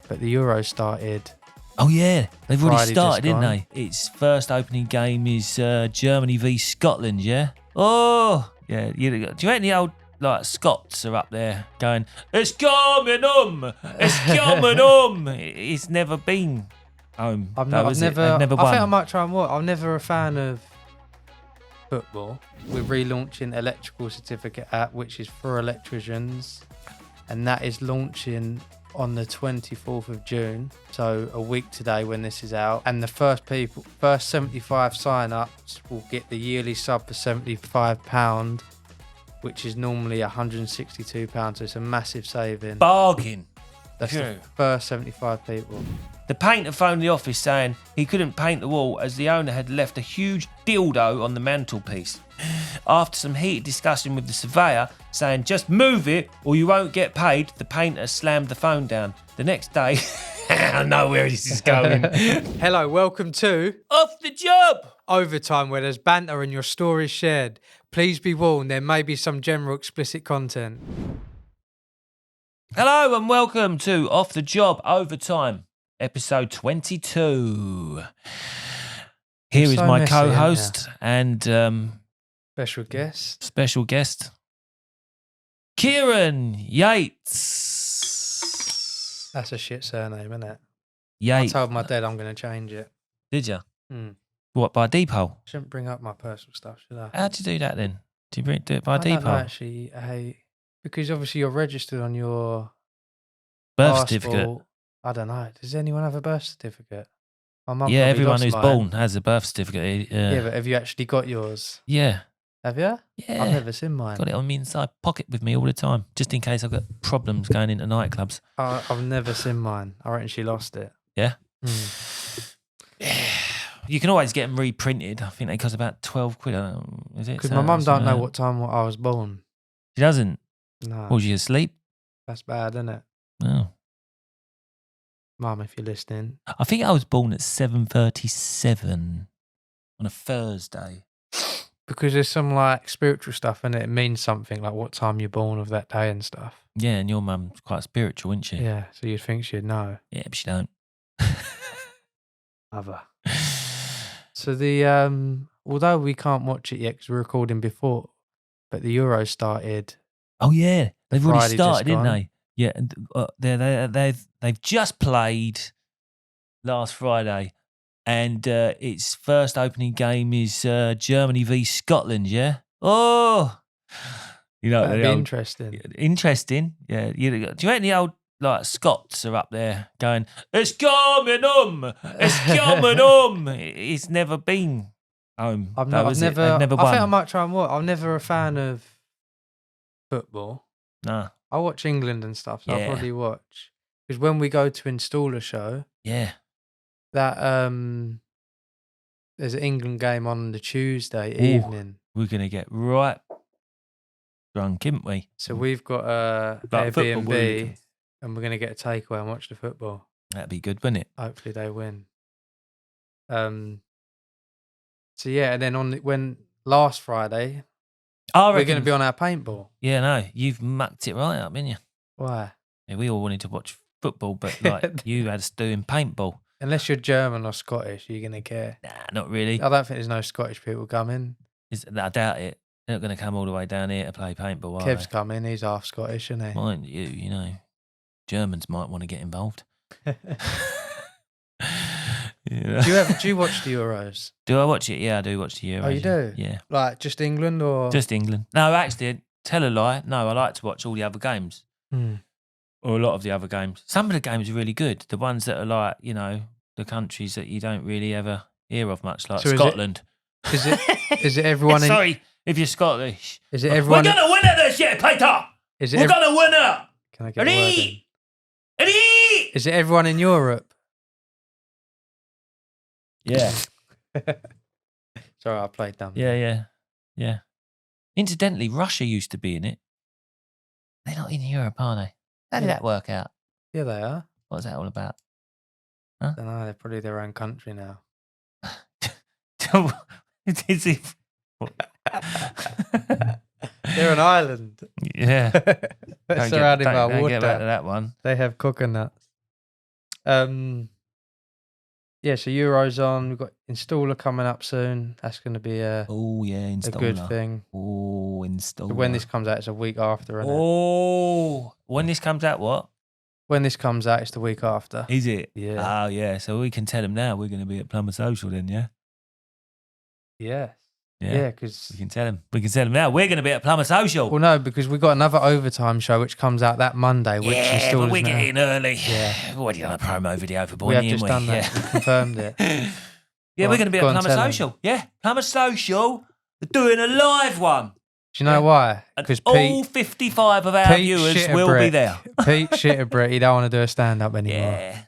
But the Euros started. Oh, yeah. They've already Friday started, just didn't gone. they? Its first opening game is Germany v Scotland, yeah? Oh, yeah. Do you reckon the old Scots are up there going, it's coming home, it's coming home? It's never been home. I've though, is it? never. They've never I think I won. might try and watch. I'm never a fan of football. We're relaunching electrical certificate app, which is for electricians, and that is launching on the 24th of June, so a week today when this is out. And the first 75 sign-ups will get the yearly sub for £75, which is normally £162. So it's a massive saving. Bargain. That's True. the first 75 people. The painter phoned the office saying he couldn't paint the wall as the owner had left a huge dildo on the mantelpiece. After some heated discussion with the surveyor saying just move it or you won't get paid, the painter slammed the phone down. The next day, I know where this is going. Hello, welcome to Off the Job! Overtime, where there's banter and your stories shared. Please be warned, there may be some general explicit content. Hello and welcome to Off the Job Overtime, episode 22. Here is so my messy, co-host and Special guest. special guest, Keiran Yates. That's a shit surname, isn't it? I Yates. told my dad I'm going to change it. Did you? Hmm. What, by Depot? Shouldn't bring up my personal stuff, should I? How'd you do that then? Do you do it by I don't know, Depot? actually, because obviously you're registered on your Birth passport. certificate. I don't know. Does anyone have a birth certificate? My mum Yeah, probably everyone lost who's mine. born has a birth certificate. Yeah, but have you actually got yours? Yeah. Have you? Yeah. I've never seen mine. Got it on me inside pocket with me all the time, just in case I've got problems going into nightclubs. I've never seen mine. I reckon she lost it. Yeah? Mm. You can always get them reprinted. I think they cost about 12 quid. Is it? Because my mum don't know what time I was born. She doesn't? No, Was you asleep? that's bad, isn't it? No. Mum, if you're listening. I think I was born at 7:37 on a Thursday. Because there's some spiritual stuff in it. It means something, like what time you're born of that day and stuff. Yeah, and your mum's quite spiritual, isn't she? Yeah, so you'd think she'd know. Yeah, but she don't. Other. So although we can't watch it yet because we're recording before, but the Euros started. Oh yeah, they've already Friday just started, didn't gone. they? Yeah, and they've just played last Friday, and its first opening game is Germany v Scotland. Yeah. Oh, That'd be the old- interesting. interesting. Yeah. Do you reckon the old Scots are up there going, it's coming home, it's coming home? It's never been home. I've though, is it? never. They've never I think I won. might try and watch. I'm never a fan of football. Nah. I watch England and stuff, so Yeah. I'll probably watch. Because when we go to install a show, Yeah. that there's an England game on the Tuesday Ooh. evening. We're gonna get right drunk, isn't we? So we've got a Like football, Airbnb, and we're going to get a takeaway and watch the football. That'd be good, wouldn't it? Hopefully they win. So yeah, and then when last Friday, I we're reckon. going to be on our paintball. Yeah, no, you've mucked it right up, didn't you? Why? Yeah, we all wanted to watch football, but like you had us doing paintball. Unless you're German or Scottish, you're going to care. Nah, not really. I don't think there's no Scottish people coming. I doubt it. They're not going to come all the way down here to play paintball, are Kev's they? coming. He's half Scottish, isn't he? Mind you, Germans might want to get involved. Yeah. Do you watch the Euros? Do I watch it? Yeah, I do watch the Euros. Oh, you do? Yeah. Like just England or? Just England. No, actually, tell a lie. No, I like to watch all the other games. Hmm. Or a lot of the other games. Some of the games are really good. The ones that are like, the countries that you don't really ever hear of much, like So Scotland. Is it everyone? Sorry, if you're Scottish. Is it everyone? We're going to win it this year, Peter! Is it? We're going to win it! Can I get a word in? Ready? Ready? Is it everyone in Europe? Yeah. Sorry, I played dumb. Yeah. Incidentally, Russia used to be in it. They're not in Europe, are they? How did Yeah. that work out? Yeah, they are. What's that all about? I don't know. They're probably their own country now. Is it? They're an island. Yeah. They're surrounded by Don't get back to water. that one. They have coconuts. Yeah, so Euro's on. We've got installer coming up soon. That's going to be a installer. good thing. Oh, installer. So when this comes out, it's a week after, isn't it? Oh, when this comes out, what? When this comes out, it's the week after. Is it? Yeah. Oh, yeah. So we can tell them now we're going to be at Plumber Social then, yeah? Yeah. Yeah. Yeah, because... We can tell them. We can tell them now we're going to be at Plumber Social. Well, no, because we've got another overtime show which comes out that Monday, which yeah, installers but we're now. getting early. Yeah. We've already done a promo video for We have Boyney, just done that. Yeah. We confirmed it. Yeah, Well, we're going to be at go on, Plumber tell 'em. Social. Yeah, Plumber Social. They're doing a live one. Do you know why? Because all 55 of our viewers will be there. Pete Shitterbrick, he don't want to do a stand-up anymore. Yeah.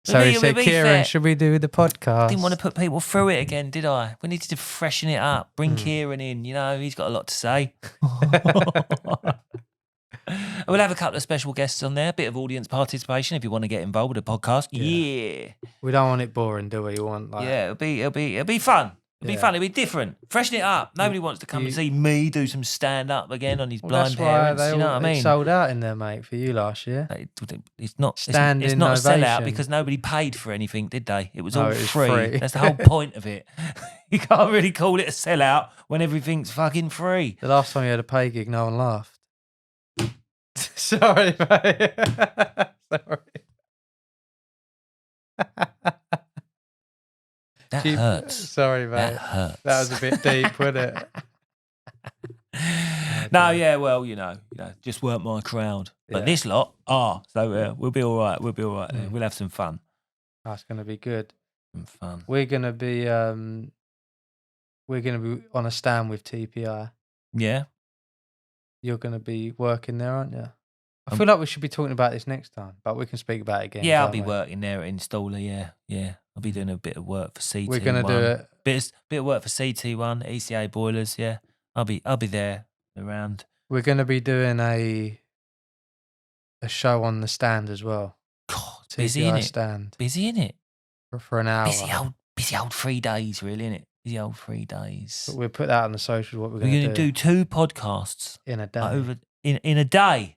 So he To said, be Keiran, fair, should we do the podcast? I didn't want to put people through it again, did I? We needed to freshen it up. Bring Keiran in. You know, he's got a lot to say. And we'll have a couple of special guests on there. A bit of audience participation if you want to get involved with the podcast. Yeah. We don't want it boring, do we? You want like... Yeah, it'll be fun. It'll be fun. It'll be different. Freshen it up. Nobody wants to come and see me do some stand up again on his blind that's why parents. they You know all, what I mean? It sold out in there, mate, for you last year. It's not Standing it's not a sellout ovation. because nobody paid for anything, did they? It was No, all it was free. free. That's the whole point of it. You can't really call it a sellout when everything's fucking free. The last time you had a pay gig, no one laughed. Sorry, mate. Sorry. That hurts. Sorry, mate. That hurts. That was a bit deep, wasn't it? No, yeah, well, you know, just weren't my crowd. But Yeah. this lot are, so we'll be all right. We'll be all right. There. We'll have some fun. That's going to be good. Some fun. We're going to be on a stand with TPI. Yeah. You're going to be working there, aren't you? I feel like we should be talking about this next time, but we can speak about it again. Yeah, I'll can't be we? working there at Installer. Yeah. I'll be doing a bit of work for CT1. We're going to do it. Bit of work for CT1, ECA boilers. Yeah, I'll be there around. We're going to be doing a show on the stand as well. God, busy TPI in it. stand Busy in it. for an hour. Busy old 3 days, really, innit? Busy old 3 days. But we'll put that on the social. What we're We're going going to do 2 podcasts in a day. in a day.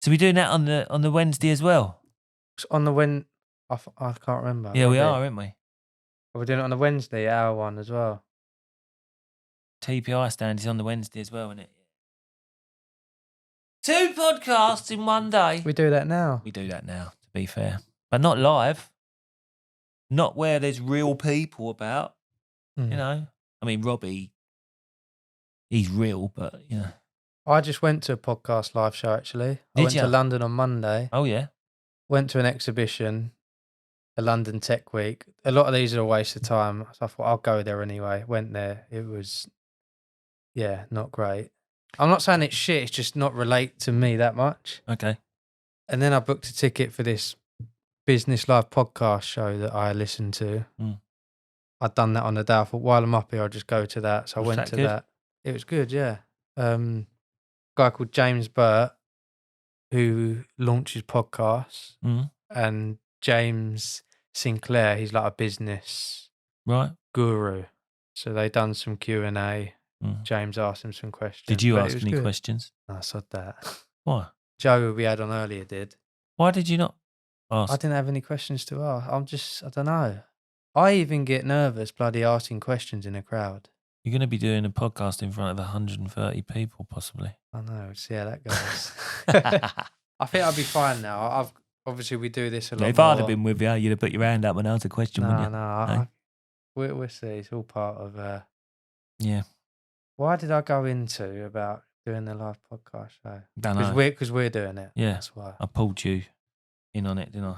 So we're doing that on the Wednesday as well. On the I can't remember. Yeah, we are, aren't we? We're doing it on the Wednesday, hour one as well. TPI stand is on the Wednesday as well, isn't it? 2 podcasts in one day. We do that now. We do that now, to be fair. But not live. Not where there's real people about. You know? I mean, Robbie, he's real, but, you know. I just went to a podcast live show, actually. I Did went ya? to London on Monday. Oh, yeah? Went to an exhibition, a London Tech Week. A lot of these are a waste of time. So I thought, I'll go there anyway. Went there. It was, not great. I'm not saying it's shit. It's just not relate to me that much. Okay. And then I booked a ticket for this Business Live podcast show that I listened to. I'd done that on the day. I thought, while I'm up here, I'll just go to that. So I went to that. It was good, yeah. Guy called James Burt, who launches podcasts, and James Sinclair, he's like a business guru. So they done some Q&A. James asked him some questions. Did you ask any questions? No, I said that. Why? Joe, who we had on earlier, did. Why did you not ask? I didn't have any questions to ask. I don't know. I even get nervous bloody asking questions in a crowd. You're going to be doing a podcast in front of 130 people, possibly. I know. See how that goes. I think I'll be fine now. Obviously we do this a lot If more. I'd have been with you, you'd have put your hand up and asked a question, wouldn't you? No. We'll see. It's all part of... Yeah. Why did I go into about doing the live podcast show? Don't know. Because we're doing it. Yeah. That's why. I pulled you in on it, didn't I?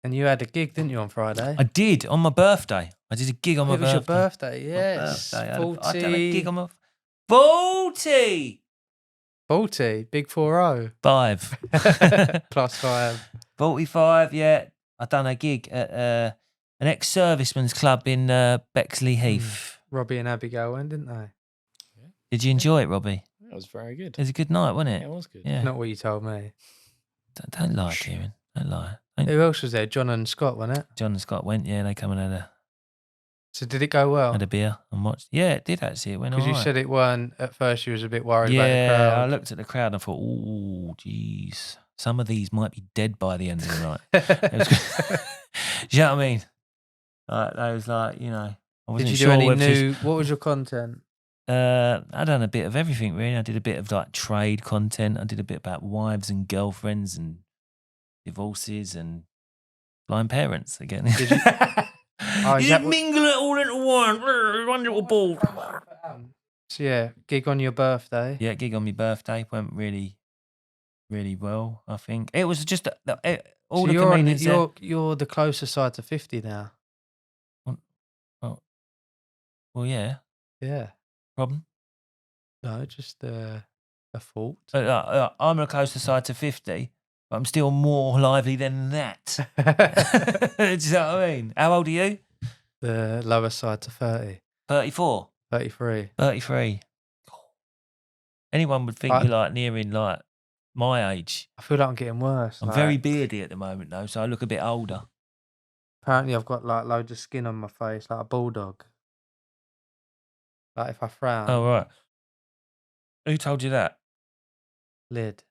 And you had a gig, didn't you, on Friday? I did, on my birthday. I did a gig on my birthday. It was your birthday, yes. 40. 40. I done a gig on my... 40! 40, big 40. 5. Plus 5. 45, yeah. I done a gig at an ex-serviceman's club in Bexley Heath. Robbie and Abigail went, didn't they? Did you enjoy it, Robbie? It was very good. It was a good night, wasn't it? Yeah, it was good. Yeah. Not what you told me. Don't lie, Keiran. Don't lie. Who else was there? John and Scott, wasn't it? John and Scott went, yeah, they come and So did it go well? had a beer and watched. Yeah, it did actually. It went all Because right. you said it weren't, at first you was a bit worried about the Yeah, crowd. I looked at the crowd and I thought, oh, jeez. some of these might be dead by the end of the night. Do you know what I mean? Like, I was like, you know, I wasn't Did you sure do any whether new? What was your content? I done a bit of everything really. I did a bit of like trade content. I did a bit about wives and girlfriends and divorces and blind parents again. Did you? Oh, You is just that mingle it all into one little ball. So yeah, gig on your birthday. Yeah, gig on my birthday went really, really well. I think it was just all So the comedians. you're the closer side to 50 now. Well, yeah. Yeah. Problem? No, just a fault. I'm on the closer side to 50, but I'm still more lively than that. Do you know what I mean? How old are you? The lower side to 30. 34. 33. 33. Anyone would think you're like nearing like my age. I feel like I'm getting worse. I'm very beardy at the moment though, so I look a bit older. Apparently I've got like loads of skin on my face, like a bulldog. Like if I frown. Oh, right. Who told you that? Lid.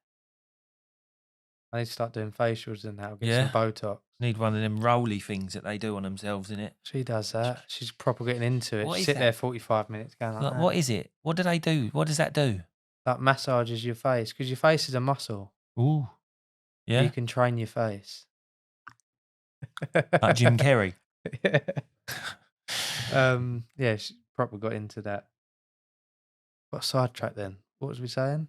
I need to start doing facials and that. Get Yeah? some Botox. Need one of them roly things that they do on themselves, innit? She does that. She's proper getting into it. What She is sit that? there 45 minutes going like Like, that. what is it? What do they do? What does that do? Like massages your face because your face is a muscle. Ooh. Yeah? You can train your face. Like Jim Carrey. Yeah, she proper got into that. Got sidetracked then. What was we saying?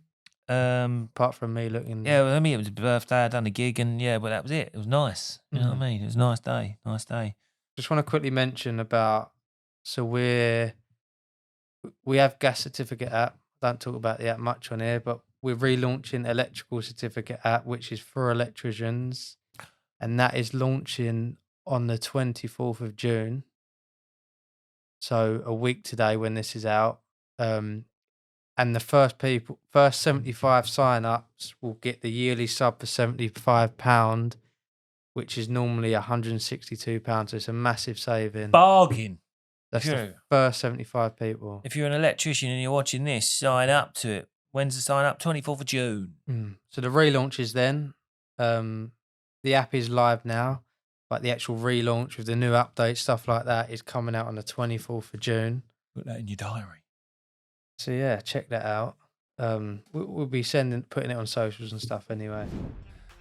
Apart from me looking. Yeah, well, I mean, it was a birthday. I'd done a gig, and yeah, but that was it. It was nice. You know what I mean? It was a nice day. Nice day. Just want to quickly mention about. So we have gas certificate app. Don't talk about the app much on here, but we're relaunching electrical certificate app, which is for electricians, and that is launching on the 24th of June. So a week today when this is out. And the first 75 sign-ups will get the yearly sub for £75, which is normally £162. So it's a massive saving. Bargain. That's the first 75 people. If you're an electrician and you're watching this, sign up to it. When's the sign up? 24th of June. So the relaunch is then. The app is live now, but the actual relaunch with the new update, stuff like that, is coming out on the 24th of June. Put that in your diary. So yeah, check that out. We'll be putting it on socials and stuff anyway.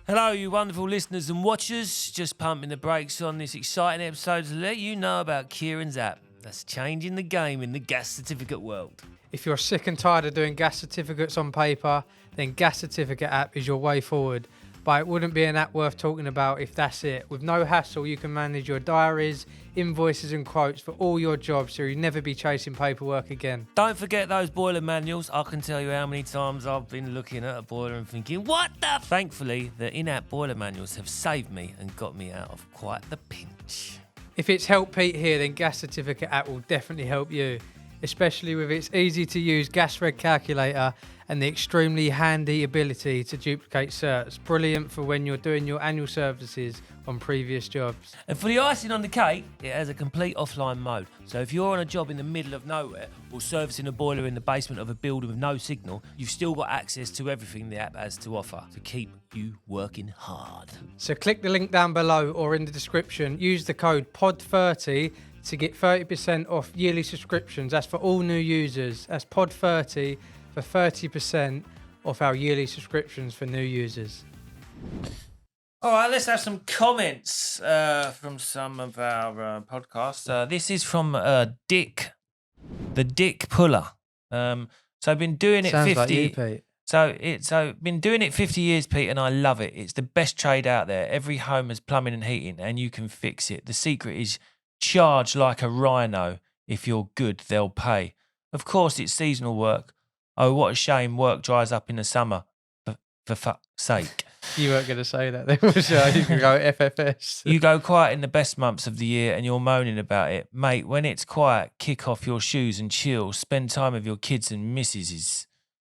Hello, you wonderful listeners and watchers. Just pumping the brakes on this exciting episode to let you know about Keiran's app. That's changing the game in the gas certificate world. If you're sick and tired of doing gas certificates on paper, then Gas Certificate app is your way forward. But it wouldn't be an app worth talking about if that's it. With no hassle, you can manage your diaries, invoices and quotes for all your jobs, so you'll never be chasing paperwork again. Don't forget those boiler manuals. I can tell you how many times I've been looking at a boiler and thinking, what the? Thankfully, the in-app boiler manuals have saved me and got me out of quite the pinch. If it's helped Pete here, then Gas Certificate app will definitely help you, especially with its easy-to-use gas reg calculator and the extremely handy ability to duplicate certs. Brilliant for when you're doing your annual services on previous jobs. And for the icing on the cake, it has a complete offline mode. So if you're on a job in the middle of nowhere or servicing a boiler in the basement of a building with no signal, you've still got access to everything the app has to offer to keep you working hard. So click the link down below or in the description. Use the code POD30 to get 30% off yearly subscriptions. That's for all new users. That's POD30 for 30% off our yearly subscriptions for new users. All right, let's have some comments from some of our podcasts. This is from Dick, the Dick Puller. So I've been doing it Sounds 50. like you, Pete. So been doing it 50 years, Pete, and I love it. It's the best trade out there. Every home has plumbing and heating, and you can fix it. The secret is charge like a rhino. If you're good, they'll pay. Of course, it's seasonal work. Oh, what a shame work dries up in the summer. For fuck's sake. You weren't going to say that. There was you can go FFS. You go quiet in the best months of the year and you're moaning about it. Mate, when it's quiet, kick off your shoes and chill. Spend time with your kids and missuses.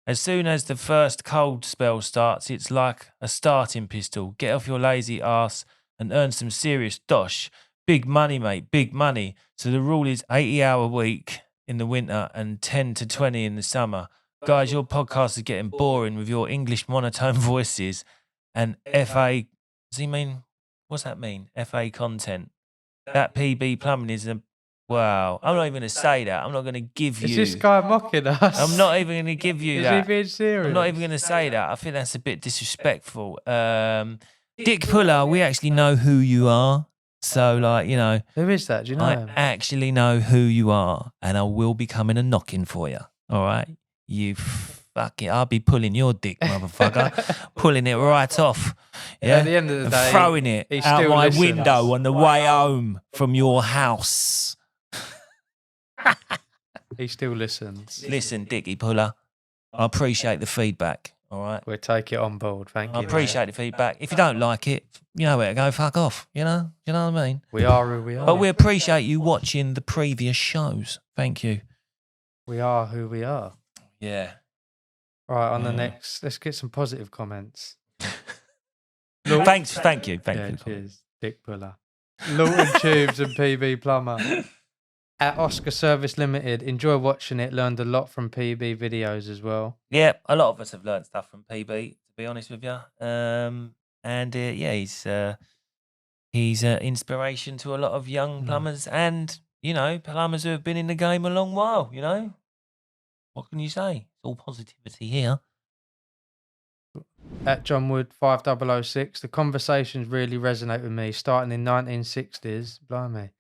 As soon as the first cold spell starts, it's like a starting pistol. Get off your lazy ass and earn some serious dosh. Big money, mate, big money. So the rule is 80-hour week in the winter and 10 to 20 in the summer. Guys, your podcast is getting boring with your English monotone voices. and FA. Does he mean? What's that mean? FA content. That PB plumbing is a. Wow. I'm not even going to say that. I'm not going to give you. Is this guy mocking us? I'm not even going to give you Is that. he being serious? I'm not even going to say that. I think that's a bit disrespectful. Dick Puller, we actually know who you are. So, like, you know. Who is that? Do you know I him? actually know who you are, and I will be coming and knocking for you. All right? You fucking, I'll be pulling your dick, motherfucker. Pulling it right off. Yeah? At the end of the day, throwing it he out still my listens. window on the way home from your house. He still listens. Listen, Dicky Puller, I appreciate the feedback. All right? We'll take it on board. Thank you. I appreciate the feedback. If you don't like it, you know where to go. Fuck off. You know what I mean? We are who we are. But we appreciate you watching the previous shows. Thank you. We are who we are. Yeah. Right, on the next, let's get some positive comments. Thank you. Yeah, cheers. Dick Puller. Lawton Tubes and PB Plumber. At Oscar Service Limited, enjoy watching it. Learned a lot from PB videos as well. Yeah, a lot of us have learned stuff from PB, to be honest with you. Yeah, he's inspiration to a lot of young plumbers and, you know, plumbers who have been in the game a long while, you know? What can you say? It's all positivity here. At John Wood 5006, the conversations really resonate with me. Starting in 1960s, blimey.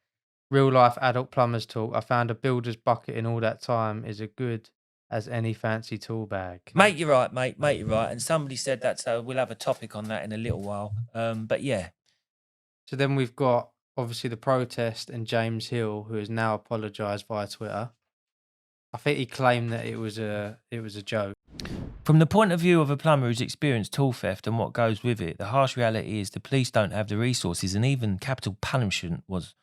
Real life adult plumbers talk. I found a builder's bucket in all that time is as good as any fancy tool bag. Mate, you're right, mate. Mate, you're right. And somebody said that, so we'll have a topic on that in a little while. But yeah. So then we've got obviously the protest and James Hill, who has now apologised via Twitter. I think he claimed that it was a joke. From the point of view of a plumber who's experienced tool theft and what goes with it, the harsh reality is the police don't have the resources, and even capital punishment was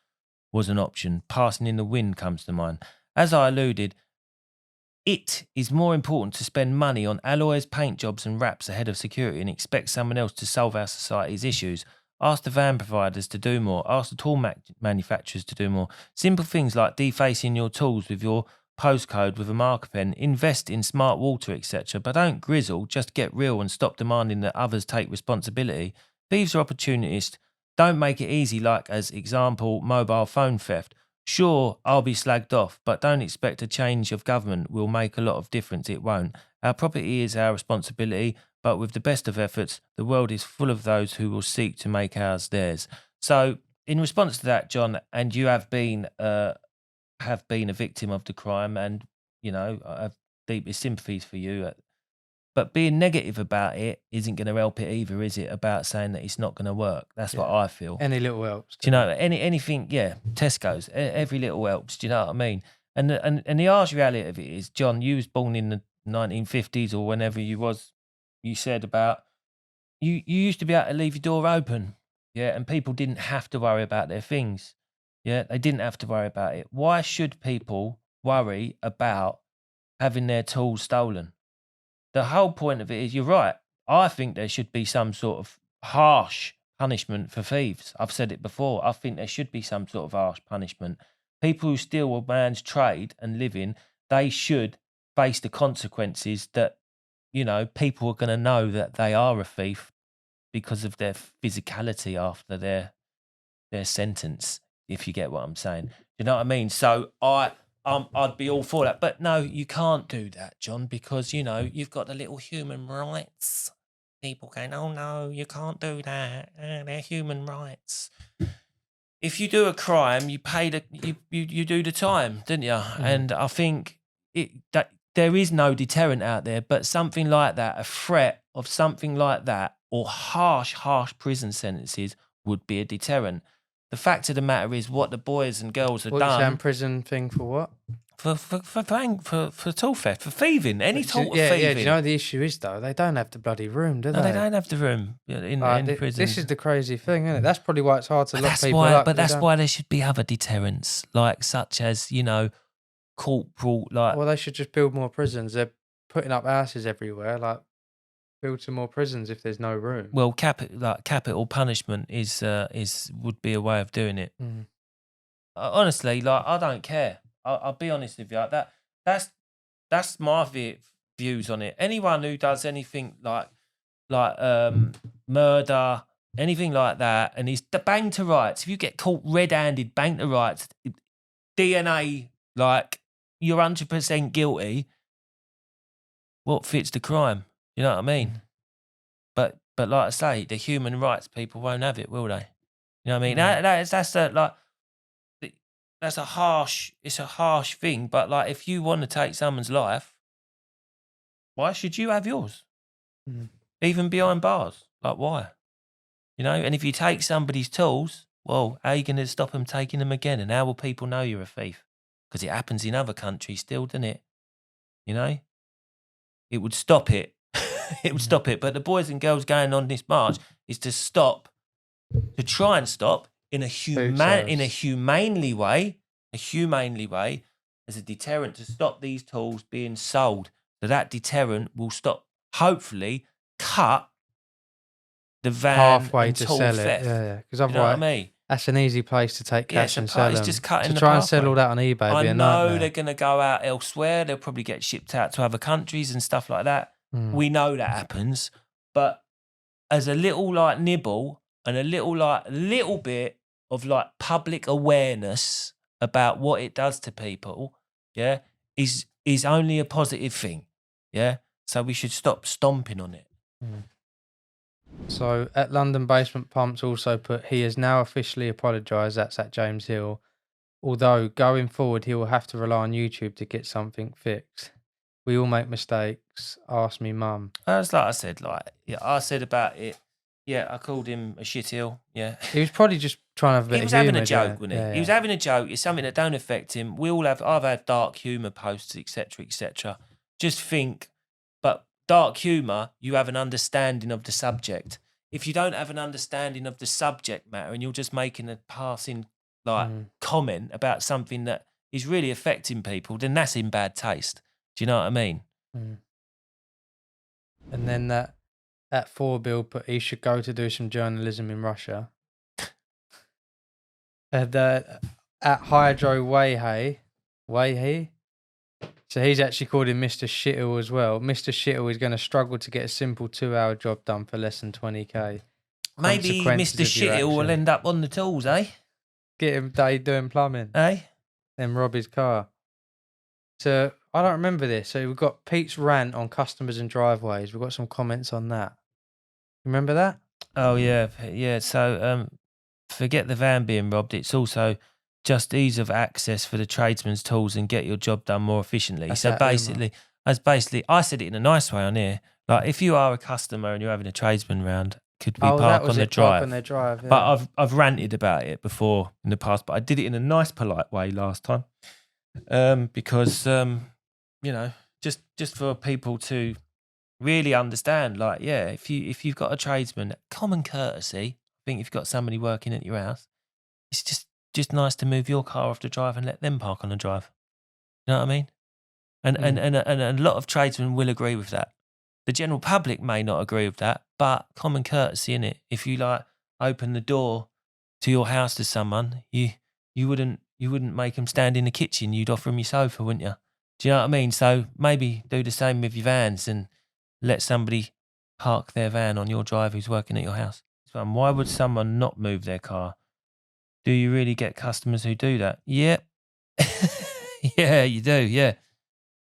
an option. Passing in the wind comes to mind. As I alluded, it is more important to spend money on alloys, paint jobs and wraps ahead of security and expect someone else to solve our society's issues. Ask the van providers to do more. Ask the tool manufacturers to do more. Simple things like defacing your tools with your postcode with a marker pen, invest in smart water, etc. But don't grizzle, just get real and stop demanding that others take responsibility. Thieves are opportunists. Don't make it easy, like, as example, mobile phone theft. Sure, I'll be slagged off, but don't expect a change of government will make a lot of difference. It won't. Our property is our responsibility, but with the best of efforts, the world is full of those who will seek to make ours theirs. So, in response to that, John, and you have been a victim of the crime, and, you know, I have deepest sympathies for you. But being negative about it isn't going to help it either, is it? About saying that it's not going to work. That's what I feel. Any little helps. Do you know, anything, yeah, Tesco's, every little helps. Do you know what I mean? And the harsh reality of it is, John, you was born in the 1950s or whenever you said about, you used to be able to leave your door open, yeah, and people didn't have to worry about their things. Yeah, they didn't have to worry about it. Why should people worry about having their tools stolen? The whole point of it is, you're right. I think there should be some sort of harsh punishment for thieves. I've said it before. I think there should be some sort of harsh punishment. People who steal a man's trade and living, they should face the consequences that, you know, people are going to know that they are a thief because of their physicality after their sentence, if you get what I'm saying. You know what I mean? So I'd be all for that. But no, you can't do that, John, because, you know, you've got the little human rights. People going, oh, no, you can't do that. They're human rights. If you do a crime, you pay you do the time, didn't you? Mm. And I think that there is no deterrent out there, but something like that, a threat of something like that, or harsh prison sentences would be a deterrent. The fact of the matter is, what the boys and girls have done. What's prison thing for what? For tool theft, for thieving, any sort of thieving. Yeah, do you know the issue is, though? They don't have the bloody room, do they? No, they don't have the room in prison. This is the crazy thing, isn't it? That's probably why it's hard to lock people up. up. But that's why there should be other deterrents, like such as, you know, corporal, like. Well, they should just build more prisons. They're putting up houses everywhere, like. Build some more prisons if there's no room. Well, capital punishment would be a way of doing it. Mm. Honestly, like, I don't care. I'll be honest with you. That's my views on it. Anyone who does anything like murder, anything like that, and he's banged to rights. If you get caught red-handed, banged to rights, DNA, like, you're 100% guilty. What fits the crime? You know what I mean? But like I say, the human rights people won't have it, will they? You know what I mean? That's a harsh thing. But like, if you want to take someone's life, why should you have yours? Even behind bars? Like, why? You know, and if you take somebody's tools, well, how are you going to stop them taking them again? And how will people know you're a thief? Because it happens in other countries still, doesn't it? You know? It would stop it. It would stop it. But the boys and girls going on this march is to try and stop in a humanely way, as a deterrent to stop these tools being sold. So that deterrent will stop, hopefully, cut the van halfway and to tool sell theft. it. Yeah. Because You know what I otherwise, mean? that's an easy place to take cash and sell it's them. just cutting to the try and sell pathway. all that on eBay. I be a know nightmare. they're going to go out elsewhere. They'll probably get shipped out to other countries and stuff like that. We know that happens. But as a little like nibble and a little bit of like public awareness about what it does to people, yeah, is only a positive thing. Yeah. So we should stop stomping on it. So at London Basement Pumps also put, he has now officially apologised. That's at James Hill. Although going forward, he will have to rely on YouTube to get something fixed. We all make mistakes. Ask me mum. That's like I said, I said about it. Yeah, I called him a shitheel. Yeah. He was probably just trying to have a bit He was of having humour, a joke, yeah. wasn't he? Yeah, He was having a joke. It's something that don't affect him. We all have. I've had dark humour posts, etc., etc. Just think, but dark humour, you have an understanding of the subject. If you don't have an understanding of the subject matter and you're just making a passing comment about something that is really affecting people, then that's in bad taste. Do you know what I mean? And then that 4 bill put, he should go to do some journalism in Russia. At Hydro Wayhe. So he's actually called him Mr. Shittle as well. Mr. Shittle is going to struggle to get a simple 2-hour job done for less than 20k. Maybe Mr. Shittle will end up on the tools, eh? Get him day doing plumbing. Eh? Then rob his car. So I don't remember this. So we've got Pete's rant on customers and driveways. We've got some comments on that. Remember that? Oh yeah, yeah. So forget the van being robbed. It's also just ease of access for the tradesman's tools and get your job done more efficiently. That's So basically, I said it in a nice way on here. Like, if you are a customer and you're having a tradesman round, could we park on the drive? Park on their drive, yeah. But I've ranted about it before in the past, but I did it in a nice, polite way last time, because you know, just for people to really understand. Like, yeah, if you've got a tradesman, common courtesy. I think if you've got somebody working at your house, it's just nice to move your car off the drive and let them park on the drive. You know what I mean? And a lot of tradesmen will agree with that. The general public may not agree with that, but common courtesy, innit? If you like open the door to your house to someone, you wouldn't make them stand in the kitchen. You'd offer them your sofa, wouldn't you? Do you know what I mean? So maybe do the same with your vans and let somebody park their van on your drive who's working at your house. So why would someone not move their car? Do you really get customers who do that? Yep. Yeah, you do, yeah.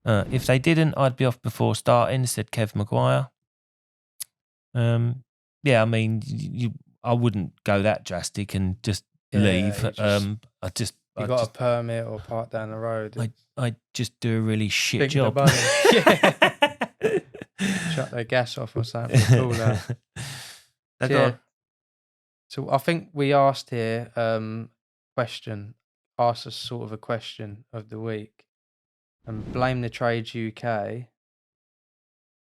If they didn't, I'd be off before starting, said Kev Maguire. Yeah, I mean, I wouldn't go that drastic and just leave. You got a permit or park down the road. I'd just do a really shit job. Shut their gas off or something. Cool, so I think we asked here asked us sort of a question of the week, and Blame the Trades UK.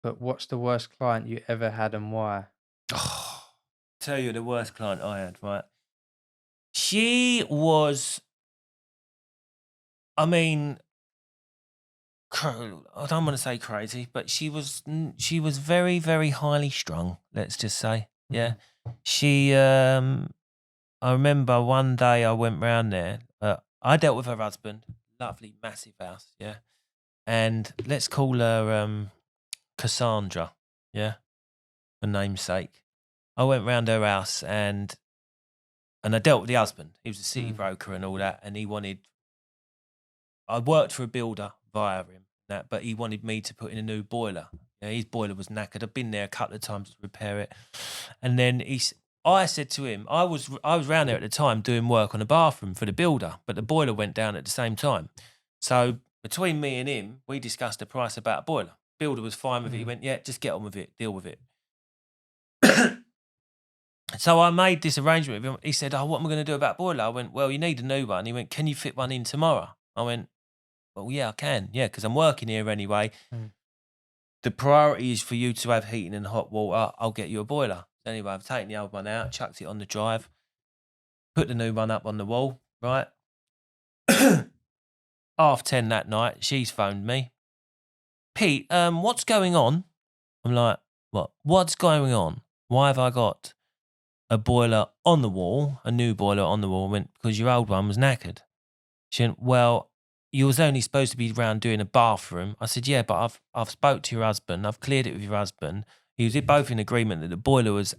But what's the worst client you ever had and why? Oh, tell you the worst client I had, right? She was, I mean, I don't want to say crazy, but she was very, very highly strung, let's just say. Yeah. She, I remember one day I went round there. I dealt with her husband, lovely, massive house, yeah. And let's call her Cassandra, yeah, for namesake. I went round her house and I dealt with the husband. He was a city broker and all that, and he wanted. I worked for a builder via him, but he wanted me to put in a new boiler. His boiler was knackered. I've been there a couple of times to repair it, and then I said to him, I was round there at the time doing work on a bathroom for the builder, but the boiler went down at the same time. So between me and him, we discussed the price about a boiler. Builder was fine with it. He went, yeah, just get on with it, deal with it. So I made this arrangement with him. He said, oh, what am I going to do about boiler? I went, well, you need a new one. He went, can you fit one in tomorrow? I went, well, yeah, I can. Yeah, because I'm working here anyway. The priority is for you to have heating and hot water. I'll get you a boiler. Anyway, I've taken the old one out, chucked it on the drive, put the new one up on the wall, right? 10:30 that night, she's phoned me. Pete, what's going on? I'm like, what? What's going on? Why have I got a boiler on the wall, a new boiler on the wall? I went, because your old one was knackered. She went, well, you was only supposed to be around doing a bathroom. I said, yeah, but I've spoke to your husband. I've cleared it with your husband. He was both in agreement that the boiler was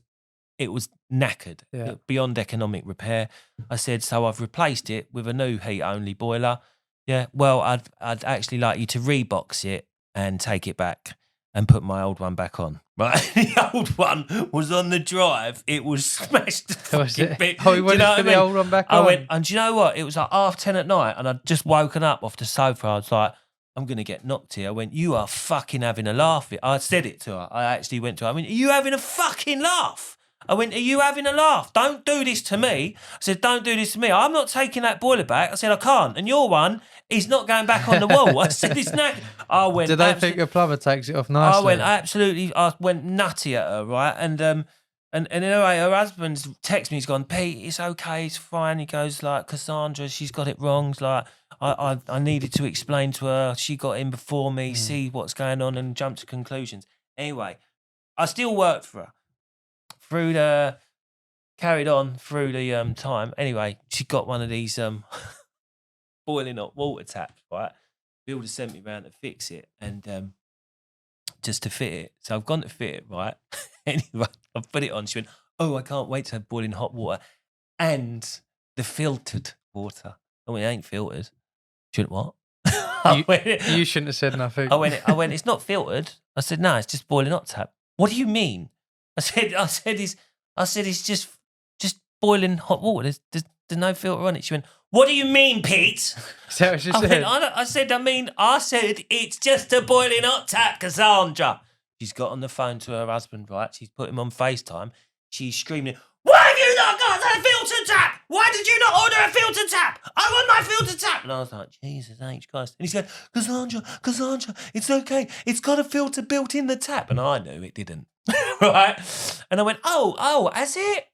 knackered, beyond economic repair. I said, so I've replaced it with a new heat-only boiler. Yeah, well, I'd actually like you to rebox it and take it back and put my old one back on. Right, the old one was on the drive. It was smashed. Bit. Oh, he wanted to put the old one back on. I went, and do you know what? It was like 10:30 at night, and I'd just woken up off the sofa. I was like, I'm going to get knocked here. I went, you are fucking having a laugh. I said it to her. I actually went to her. I went, are you having a fucking laugh? I went, are you having a laugh? Don't do this to me. I said, don't do this to me. I'm not taking that boiler back. I said, I can't. And your one is not going back on the wall. I said, it's not. I went. Do they think a plumber takes it off nicely? I went nutty at her, right? And anyway, her husband's texted me. He's gone, Pete, it's okay, it's fine. He goes like, Cassandra, she's got it wrong. It's like, I needed to explain to her. She got in before me, see what's going on, and jump to conclusions. Anyway, I still worked for her. Carried on through the time. Anyway, she got one of these boiling hot water taps, right? Builder sent me round to fix it and just to fit it. So I've gone to fit it, right? Anyway, I've put it on. She went, oh, I can't wait to have boiling hot water and the filtered water. I went, it ain't filtered. She went, what? You shouldn't have said nothing. I went, it's not filtered. I said, no, it's just boiling hot tap. What do you mean? I said it's just boiling hot water. There's no filter on it. She went, what do you mean, Pete? Is that what she said? I said it's just a boiling hot tap, Cassandra. She's got on the phone to her husband, right? She's put him on FaceTime. She's screaming, why have you not got a filter tap? Why did you not order a filter tap? I want my filter tap. And I was like, Jesus H. Christ. And he said, Cassandra, it's okay. It's got a filter built in the tap. And I knew it didn't. Right? And I went, oh, has it?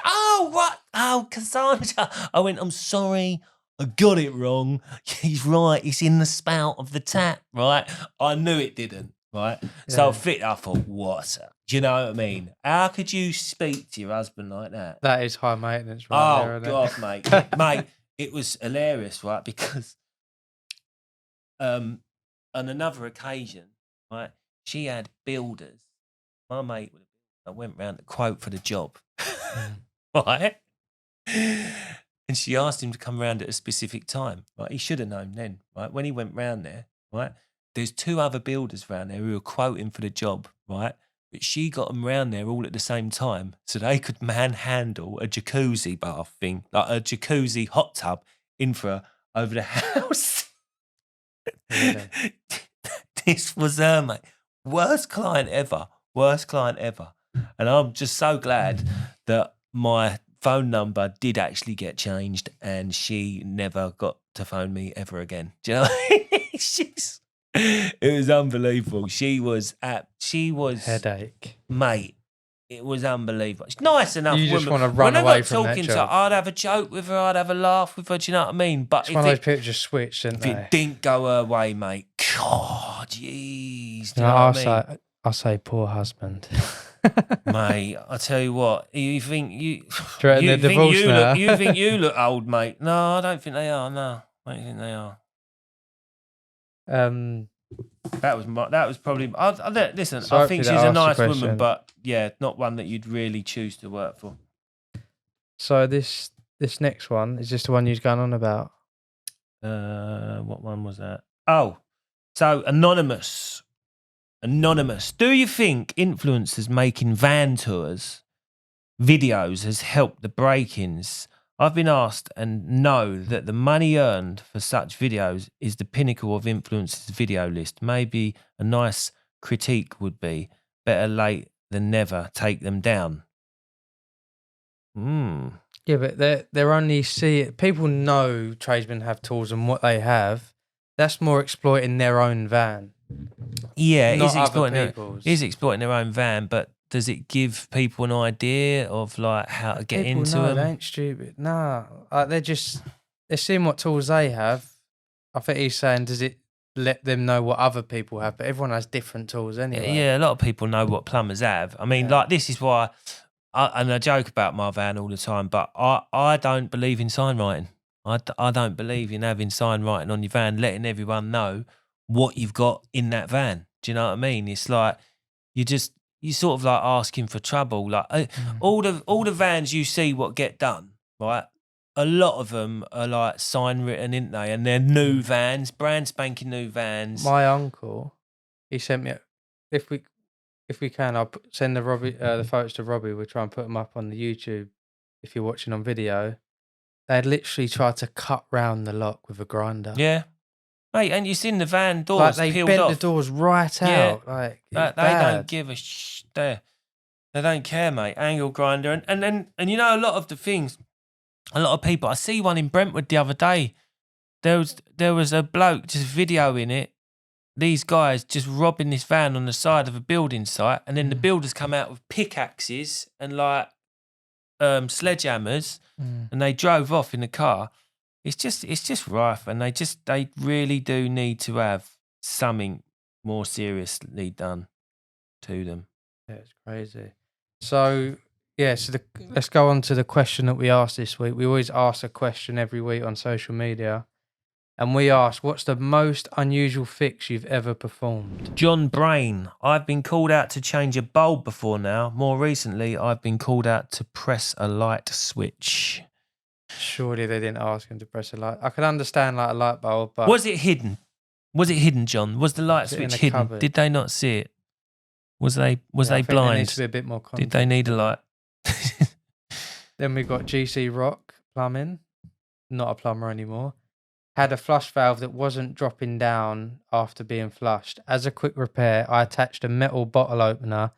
Oh, what? Oh, Cassandra. I went, I'm sorry. I got it wrong. He's right. It's in the spout of the tap, right? I knew it didn't, right? Yeah. So I thought, what? Do you know what I mean? How could you speak to your husband like that? That is high maintenance, right? Oh, God, mate. Mate, it was hilarious, right? Because on another occasion, right, she had builders. My mate, I went round to quote for the job, right? And she asked him to come round at a specific time, right? He should have known then, right? When he went round there, right? There's 2 other builders round there who were quoting for the job, right? But she got them round there all at the same time so they could manhandle a jacuzzi bath thing, like a jacuzzi hot tub in for her over the house. Yeah. This was her, mate. Worst client ever. And I'm just so glad that my phone number did actually get changed and she never got to phone me ever again. Do you know what I mean? It was unbelievable. She was headache. Mate, it was unbelievable. She's nice enough. You just want to run away from that job. I'd have a joke with her, I'd have a laugh with her, do you know what I mean? But it's one of those people just switched, didn't they? If it didn't go her way, mate, God, jeez. Do you know what I mean? I'll say poor husband. Mate, I tell you what, you think you look old, mate? No, I don't think they are. No, I don't think they are. That was probably. Listen, So I hopefully think that she's a answers nice your woman, question. but yeah, not one that you'd really choose to work for. So this next one is just the one you're going on about. What one was that? Oh, so anonymous. Do you think influencers making van tours videos has helped the break-ins? I've been asked and know that the money earned for such videos is the pinnacle of influencers' video list. Maybe a nice critique would be better late than never, take them down. Yeah, but they're only people know tradesmen have tools and what they have. That's more exploiting their own van. Yeah, Not other people's. Is exploiting their own van, but does it give people an idea of like how to get People into know them? they ain't stupid. Nah, they're seeing what tools they have. I think he's saying, does it let them know what other people have? But everyone has different tools anyway. Yeah, a lot of people know what plumbers have. I mean, Yeah. like this is why, and I joke about my van all the time, but I don't believe in sign writing. I don't believe in having sign writing on your van, letting everyone know what you've got in that van. Do you know what I mean? It's like you sort of like asking for trouble. Like all the vans you see what get done, right? A lot of them are like sign written, ain't they? And they're new vans, brand spanking new vans. My uncle, he sent me. If we can, I'll send the photos to Robbie. We'll try and put them up on the YouTube. If you're watching on video, they'd literally try to cut round the lock with a grinder. Yeah. Mate, and you seen the van doors Like they peeled bent off. the doors right Yeah. out. Like They don't give a they don't care, mate. Angle grinder and you know a lot of the things, a lot of people. I see one in Brentwood the other day. There was a bloke just videoing it. These guys just robbing this van on the side of a building site, and then the builders come out with pickaxes and like sledgehammers, and they drove off in the car. It's just rough, and they really do need to have something more seriously done to them. Yeah, it's crazy. So yeah, let's go on to the question that we asked this week. We always ask a question every week on social media, and we asked, "What's the most unusual fix you've ever performed?" John Brain, I've been called out to change a bulb before now. More recently, I've been called out to press a light switch. Surely they didn't ask him to press a light. I can understand like a light bulb, but Was it hidden? Was it hidden, John? Was the light Was it in switch a hidden? cupboard? Did they not see it? Was they I think there blind? needs to be a bit more Did context. they need a light? Then we got GC Rock Plumbing, not a plumber anymore. Had a flush valve that wasn't dropping down after being flushed. As a quick repair, I attached a metal bottle opener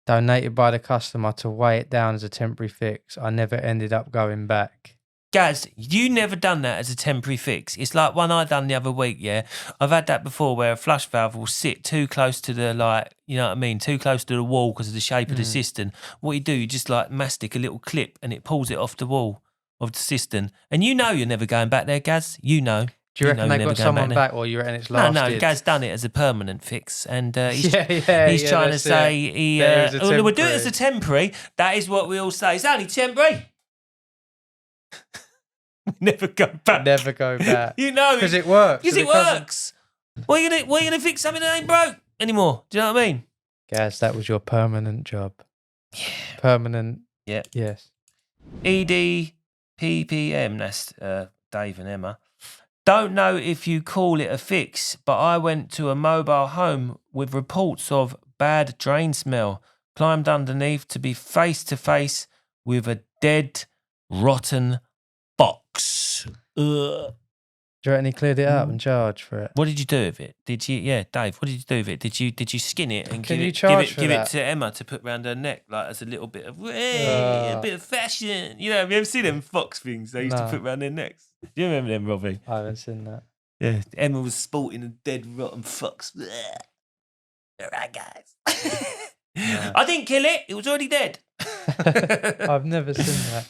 donated by the customer to weigh it down as a temporary fix. I never ended up going back. Gaz, you never done that as a temporary fix. It's like one I done the other week, yeah. I've had that before where a flush valve will sit too close to the, like, you know what I mean, too close to the wall because of the shape of the cistern. What you do, you just like mastic a little clip and it pulls it off the wall of the cistern. And you know you're never going back there, Gaz. You know. Do you reckon know they you're got never going someone there. back, or you reckon it's No, lasted? Gaz done it as a permanent fix, and he's he's trying to say we'll do it as a temporary. That is what we all say. It's only temporary. Never go back. Never go back. You know, because it works. Because it works. Why are you gonna fix something that ain't broke anymore? Do you know what I mean? Gaz, that was your permanent job. Yeah. Permanent. Yeah. Yes. EDPPM. That's Dave and Emma. Don't know if you call it a fix, but I went to a mobile home with reports of bad drain smell. Climbed underneath to be face to face with a dead, rotten box. Do you reckon he cleared it up and charged for it? What did you do with it? Did you, Dave? What did you do with it? Did you skin it and Can give you it charge for give it that? to Emma to put round her neck, like as a little bit of a bit of fashion? You know, have you ever seen them fox things they used to put round their necks? Do you remember them, Robbie? I haven't seen that. Yeah, Emma was sporting a dead rotten fox. All right, guys. I didn't kill it. It was already dead. I've never seen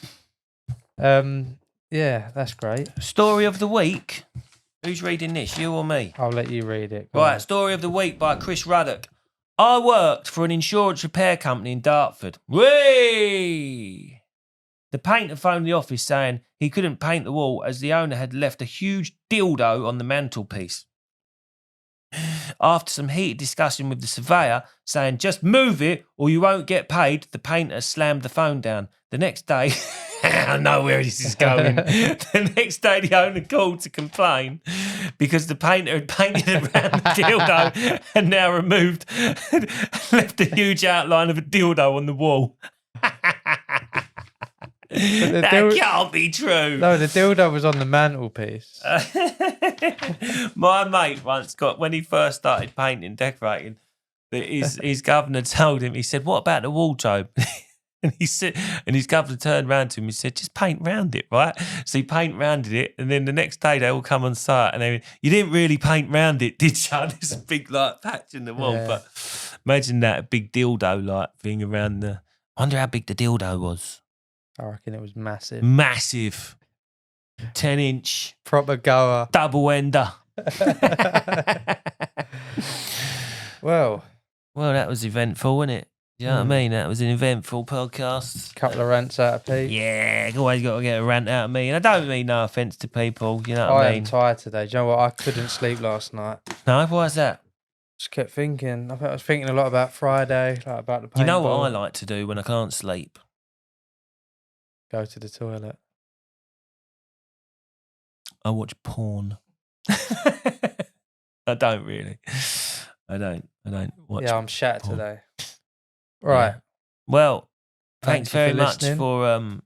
that. Yeah, that's great. Story of the week. Who's reading this? You or me? I'll let you read it. Go Right, on. story of the week by Chris Ruddock. I worked for an insurance repair company in Dartford. Whee! The painter phoned the office saying he couldn't paint the wall as the owner had left a huge dildo on the mantelpiece. After some heated discussion with the surveyor saying, just move it or you won't get paid, the painter slammed the phone down. The next day, I know where this is going. The next day, the owner called to complain because the painter had painted around the dildo and now removed, left a huge outline of a dildo on the wall. That can't be true. No, the dildo was on the mantelpiece. My mate once got, when he first started painting, decorating, his governor told him, he said, what about the wardrobe? And he said, and his governor turned round to him and said, just paint round it, right? So he paint rounded it, and then the next day they all come on site and they went, you didn't really paint round it, did you? There's a big like patch in the wall. Yeah. But imagine that, a big dildo like thing around the. I wonder how big the dildo was. I reckon it was massive. Massive. 10-inch. Proper goer. Double ender. Well, that was eventful, wasn't it? You know what I mean? That was an eventful podcast. Couple of rants out of Pete. Yeah, always got to get a rant out of me. And I don't mean no offence to people, you know what I I mean? am tired today. Do you know what? I couldn't sleep last night. No, why is that? Just kept thinking. I was thinking a lot about Friday, like about the paintball. You know what I like to do when I can't sleep? Go to the toilet. I watch porn. I don't really. I don't watch. Yeah, I'm shattered porn. today. Right. Yeah. Well, Thanks thanks very for much listening. for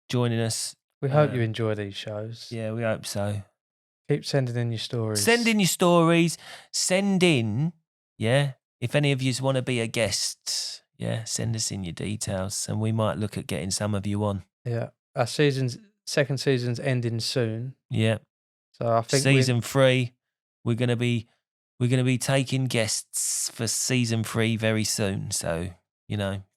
joining us. We hope you enjoy these shows. Yeah, we hope so. Keep sending in your stories. Send in your stories. Send in, yeah. If any of you want to be a guest, yeah, send us in your details and we might look at getting some of you on. Yeah. Our second season's ending soon. Yeah. So I think Season 3, we're gonna be taking guests for season 3 very soon. So, if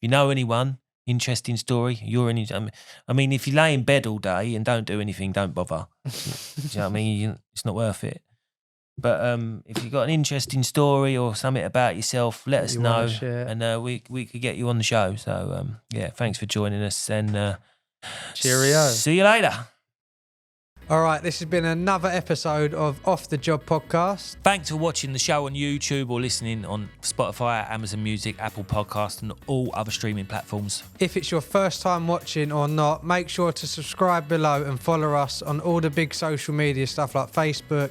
you know anyone, interesting story, I mean, if you lay in bed all day and don't do anything, don't bother. Do you know what I mean? It's not worth it. But if you've got an interesting story or something about yourself, let us know, and we could get you on the show. So yeah, thanks for joining us, and cheerio. See you later. All right, this has been another episode of Off the Job Podcast. Thanks for watching the show on YouTube or listening on Spotify, Amazon Music, Apple Podcasts, and all other streaming platforms. If it's your first time watching or not, make sure to subscribe below and follow us on all the big social media stuff like Facebook,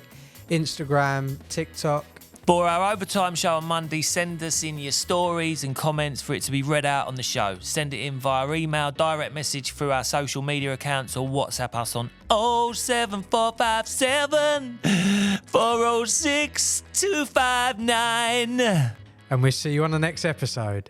Instagram, TikTok. For our overtime show on Monday, send us in your stories and comments for it to be read out on the show. Send it in via email, direct message through our social media accounts, or WhatsApp us on 07457 406 259. And we'll see you on the next episode.